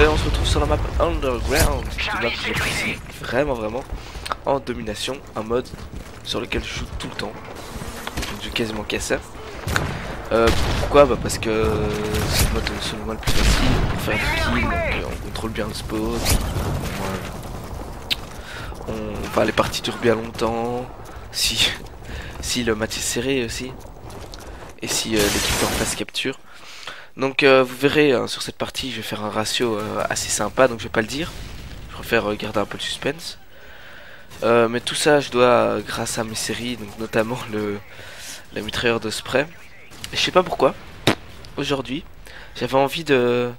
Et on se retrouve sur la map Underground, une map que j'apprécie vraiment en domination, un mode sur lequel je joue tout le temps. Je joue quasiment qu'à ça. Pourquoi? Bah parce que c'est le mode selon moi le plus facile pour faire des kills, donc on contrôle bien le spawn, les parties durent bien longtemps, si le match est serré aussi, et si l'équipe en face capture. Donc vous verrez sur cette partie je vais faire un ratio assez sympa, donc je vais pas le dire, je préfère garder un peu de suspense. Mais tout ça je dois grâce à mes séries, donc notamment la mitrailleur de spray. Et je sais pas pourquoi, aujourd'hui j'avais envie de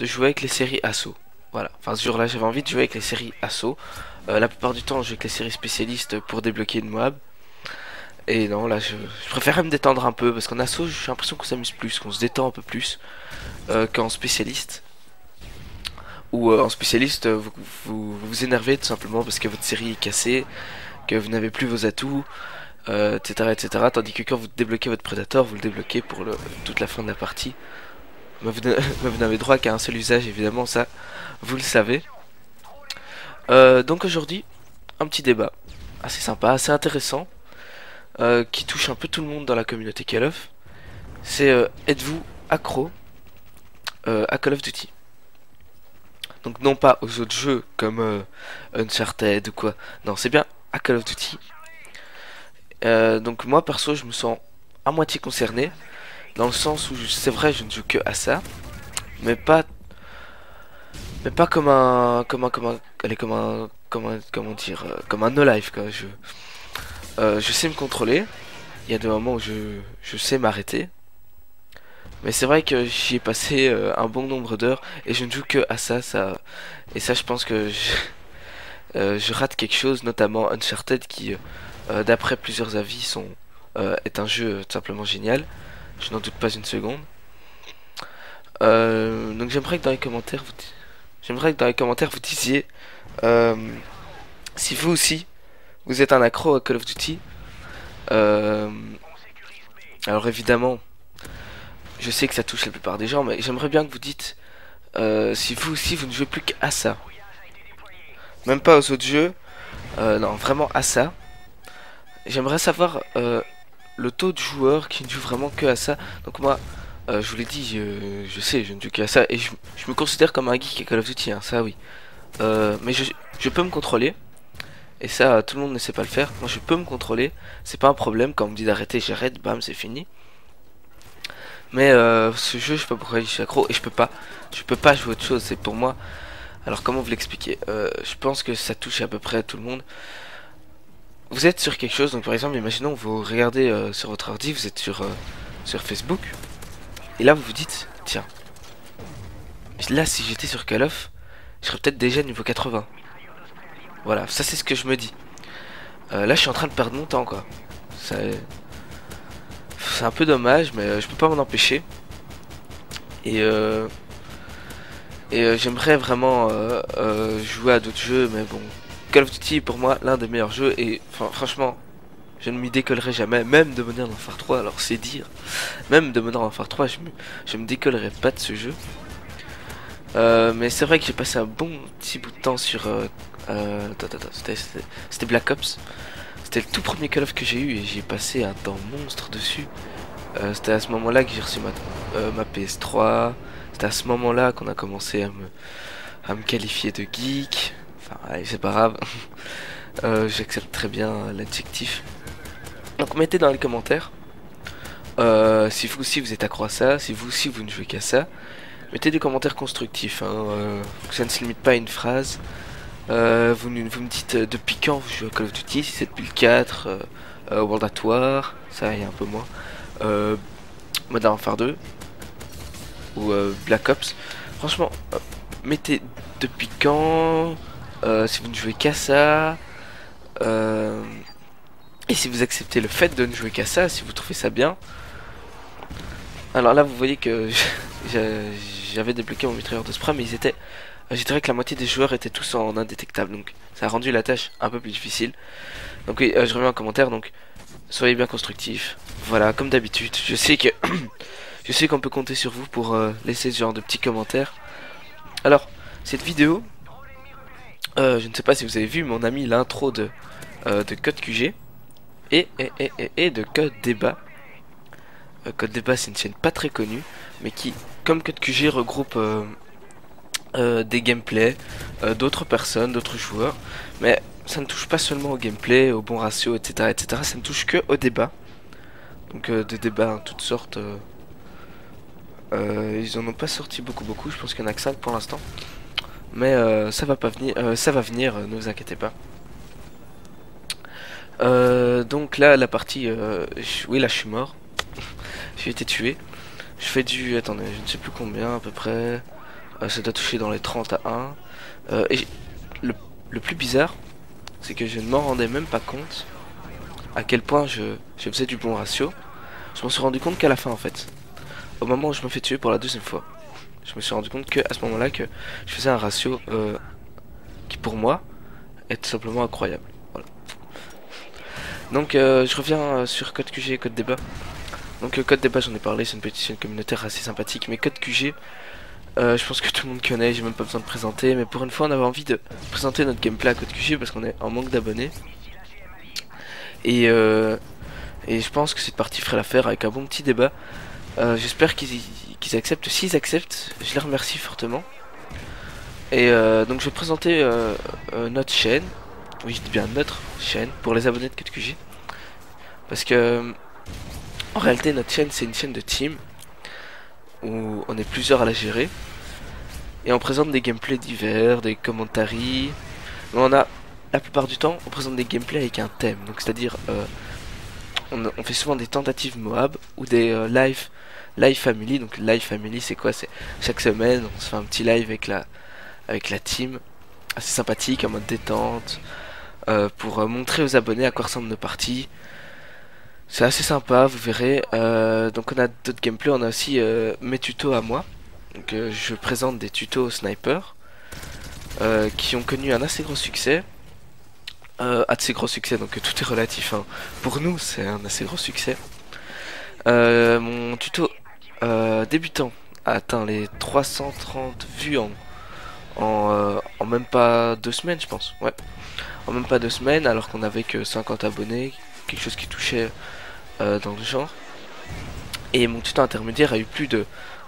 jouer avec les séries assaut. Voilà, enfin ce jour là j'avais envie de jouer avec les séries assaut. La plupart du temps je joue avec les séries spécialistes pour débloquer une moab. Et non, là je préférerais me détendre un peu parce qu'en assaut j'ai l'impression qu'on s'amuse plus, qu'on se détend un peu plus qu'en spécialiste. Ou en spécialiste vous énervez tout simplement parce que votre série est cassée, que vous n'avez plus vos atouts, etc. Tandis que quand vous débloquez votre prédateur, vous le débloquez pour toute la fin de la partie. Mais vous n'avez droit qu'à un seul usage évidemment, ça vous le savez. Donc aujourd'hui, un petit débat assez sympa, assez intéressant. Qui touche un peu tout le monde dans la communauté Call of, c'est êtes-vous accro à Call of Duty? Donc non pas aux autres jeux comme Uncharted ou quoi, non c'est bien à Call of Duty. Donc moi perso je me sens à moitié concerné, dans le sens où c'est vrai je ne joue que à ça, mais pas comme un no life quoi. Je sais me contrôler. Il y a des moments où je sais m'arrêter. Mais c'est vrai que j'y ai passé un bon nombre d'heures et je ne joue que à ça. Et ça, je pense que je rate quelque chose, notamment Uncharted qui, d'après plusieurs avis, est un jeu tout simplement génial. Je n'en doute pas une seconde. Donc j'aimerais que dans les commentaires, vous disiez si vous aussi vous êtes un accro à Call of Duty. Alors évidemment, je sais que ça touche la plupart des gens, mais j'aimerais bien que vous dites si vous aussi vous ne jouez plus qu'à ça. Même pas aux autres jeux, non vraiment à ça. J'aimerais savoir le taux de joueurs qui ne jouent vraiment que à ça. Donc moi, je vous l'ai dit, je sais, je ne joue qu'à ça. Et je me considère comme un geek à Call of Duty, hein, ça oui. Mais je peux me contrôler. Et ça, tout le monde ne sait pas le faire. Moi, je peux me contrôler. C'est pas un problème. Quand on me dit d'arrêter, j'arrête. Bam, c'est fini. Mais ce jeu, je sais pas pourquoi je suis accro. Et je peux pas jouer autre chose. C'est pour moi. Alors, comment vous l'expliquer? Je pense que ça touche à peu près à tout le monde. Vous êtes sur quelque chose. Donc, par exemple, imaginons vous regardez sur votre ordi. Vous êtes sur Facebook. Et là, vous vous dites, tiens. Là, si j'étais sur Call of, je serais peut-être déjà niveau 80. Voilà, ça c'est ce que je me dis. Là je suis en train de perdre mon temps quoi. C'est un peu dommage mais je peux pas m'en empêcher. Et j'aimerais vraiment jouer à d'autres jeux mais bon. Call of Duty est pour moi l'un des meilleurs jeux et franchement je ne m'y décollerai jamais. Même de Modern Warfare 3, alors c'est dire. Même de Modern Warfare 3 je me décollerai pas de ce jeu. Mais c'est vrai que j'ai passé un bon petit bout de temps sur c'était Black Ops. C'était le tout premier Call of que j'ai eu et j'ai passé un temps monstre dessus. C'était à ce moment-là que j'ai reçu ma PS3. C'était à ce moment-là qu'on a commencé à me qualifier de geek. Enfin, allez, c'est pas grave. J'accepte très bien l'adjectif. Donc mettez dans les commentaires si vous aussi vous êtes accro à ça, si vous aussi vous ne jouez qu'à ça. Mettez des commentaires constructifs, hein, que ça ne se limite pas à une phrase. Vous me dites depuis quand vous jouez à Call of Duty, si c'est depuis le 4, World at War, ça y est un peu moins, Modern Warfare 2 ou Black Ops. Franchement, mettez depuis quand, si vous ne jouez qu'à ça, et si vous acceptez le fait de ne jouer qu'à ça, si vous trouvez ça bien. Alors là vous voyez que j'avais débloqué mon mitrailleur de spray mais je dirais que la moitié des joueurs étaient tous en indétectable, donc ça a rendu la tâche un peu plus difficile. Donc oui, je remets en commentaire, donc soyez bien constructifs. Voilà, comme d'habitude, je sais qu'on peut compter sur vous pour laisser ce genre de petits commentaires. Alors, cette vidéo, je ne sais pas si vous avez vu, mais on a mis l'intro de Code QG et de Code Débat. Code Débat, c'est une chaîne pas très connue, mais qui, comme Code QG, regroupe des gameplays d'autres personnes, d'autres joueurs. Mais ça ne touche pas seulement au gameplay, au bon ratio, etc., etc. Ça ne touche que au débat. Donc des débats en toutes sortes. Ils en ont pas sorti beaucoup. Je pense qu'il y en a que 5 pour l'instant. Mais ça va pas venir. Ça va venir. Ne vous inquiétez pas. Donc là, la partie. Oui, là, je suis mort. J'ai été tué. Je fais du. Attendez, je ne sais plus combien à peu près. Ça doit toucher dans les 30 à 1. Et le plus bizarre, c'est que je ne m'en rendais même pas compte à quel point je faisais du bon ratio. Je m'en suis rendu compte qu'à la fin en fait. Au moment où je me fais tuer pour la deuxième fois, je me suis rendu compte que à ce moment-là que je faisais un ratio qui pour moi est tout simplement incroyable. Voilà. Donc je reviens sur Code QG et Code Débat. Donc Code Débat, j'en ai parlé, c'est une petite chaîne communautaire assez sympathique, mais Code QG, je pense que tout le monde connaît, j'ai même pas besoin de présenter, mais pour une fois on avait envie de présenter notre gameplay à Code QG parce qu'on est en manque d'abonnés. Et je pense que cette partie ferait l'affaire avec un bon petit débat. J'espère qu'ils acceptent. S'ils acceptent, je les remercie fortement. Et donc je vais présenter notre chaîne. Oui, je dis bien notre chaîne pour les abonnés de Code QG. Parce que en réalité notre chaîne c'est une chaîne de team où on est plusieurs à la gérer. Et on présente des gameplays divers, des commentaries. Mais on a, la plupart du temps, on présente des gameplays avec un thème. Donc c'est-à-dire, on fait souvent des tentatives Moab ou des live family. Donc live family c'est quoi? C'est chaque semaine on se fait un petit live avec la team. Assez sympathique, en mode détente. Pour montrer aux abonnés à quoi ressemblent nos parties. C'est assez sympa, vous verrez. Donc on a d'autres gameplays, on a aussi mes tutos à moi. Donc je présente des tutos sniper qui ont connu un assez gros succès. Assez gros succès, donc tout est relatif. Hein. Pour nous, c'est un assez gros succès. Mon tuto débutant a atteint les 330 vues en même pas 2 semaines, je pense. Ouais, en même pas 2 semaines, alors qu'on avait que 50 abonnés, quelque chose qui touchait dans le genre. Et mon tuto intermédiaire a eu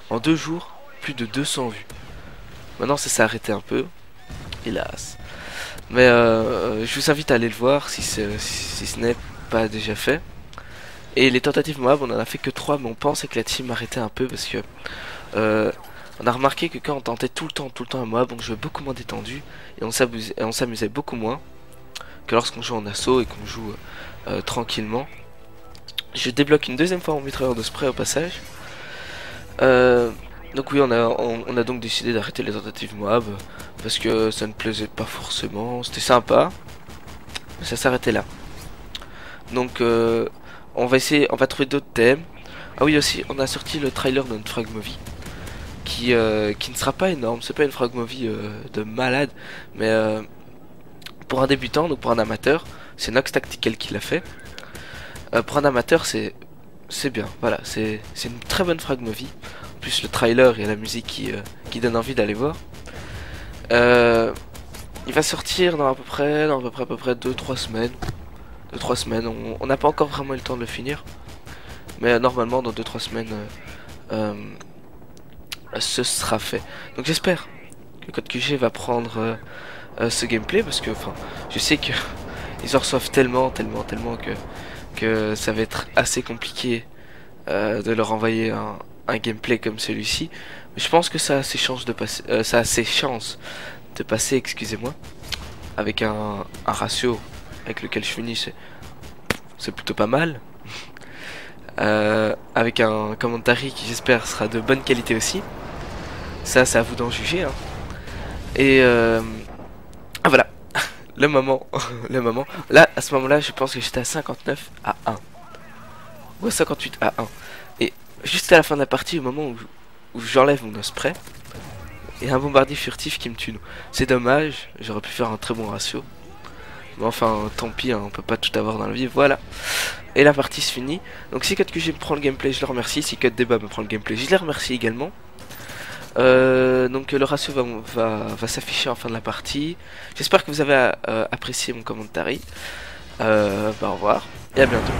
en 2 jours, plus de 200 vues. Maintenant ça s'est arrêté un peu, hélas. Mais je vous invite à aller le voir si ce n'est pas déjà fait. Et les tentatives Moab, on en a fait que 3, mais on pensait que la team arrêtait un peu parce que on a remarqué que quand on tentait tout le temps à Moab, on jouait beaucoup moins détendu et on s'amusait beaucoup moins que lorsqu'on joue en assaut et qu'on joue tranquillement. Je débloque une deuxième fois mon mitrailleur de spray au passage. Donc oui, on a donc décidé d'arrêter les tentatives Moab parce que ça ne plaisait pas forcément. C'était sympa, mais ça s'arrêtait là. Donc on va trouver d'autres thèmes. Ah oui aussi, on a sorti le trailer de notre frag movie qui ne sera pas énorme. C'est pas une frag movie de malade, mais pour un débutant, donc pour un amateur, c'est Nox Tactical qui l'a fait. Pour un amateur, c'est bien. Voilà, c'est une très bonne frag movie. En plus, le trailer et la musique qui donne envie d'aller voir. Il va sortir dans à peu près 2-3 semaines. 2-3 semaines. On n'a pas encore vraiment eu le temps de le finir. Mais normalement, dans 2-3 semaines, ce sera fait. Donc j'espère que Code QG va prendre ce gameplay parce que, enfin, je sais que ils en reçoivent tellement que ça va être assez compliqué de leur envoyer un gameplay comme celui-ci. Mais je pense que ça a ses chances de passer, excusez-moi, avec un ratio avec lequel je finis, c'est plutôt pas mal. Avec un commentaire qui j'espère sera de bonne qualité aussi. Ça, c'est à vous d'en juger. Hein. Et voilà, le moment. Là, à ce moment-là, je pense que j'étais à 59 à 1. Ou à 58 à 1. Et juste à la fin de la partie, au moment où j'enlève mon osprey, il y a un bombardier furtif qui me tue. C'est dommage, j'aurais pu faire un très bon ratio. Mais enfin, tant pis, hein, on peut pas tout avoir dans la vie, voilà. Et la partie se finit. Donc si Code QG me prend le gameplay, je le remercie. Si Code Débat me prend le gameplay, je les remercie également. Donc le ratio va s'afficher en fin de la partie. J'espère que vous avez apprécié mon commentary. Au revoir et à bientôt.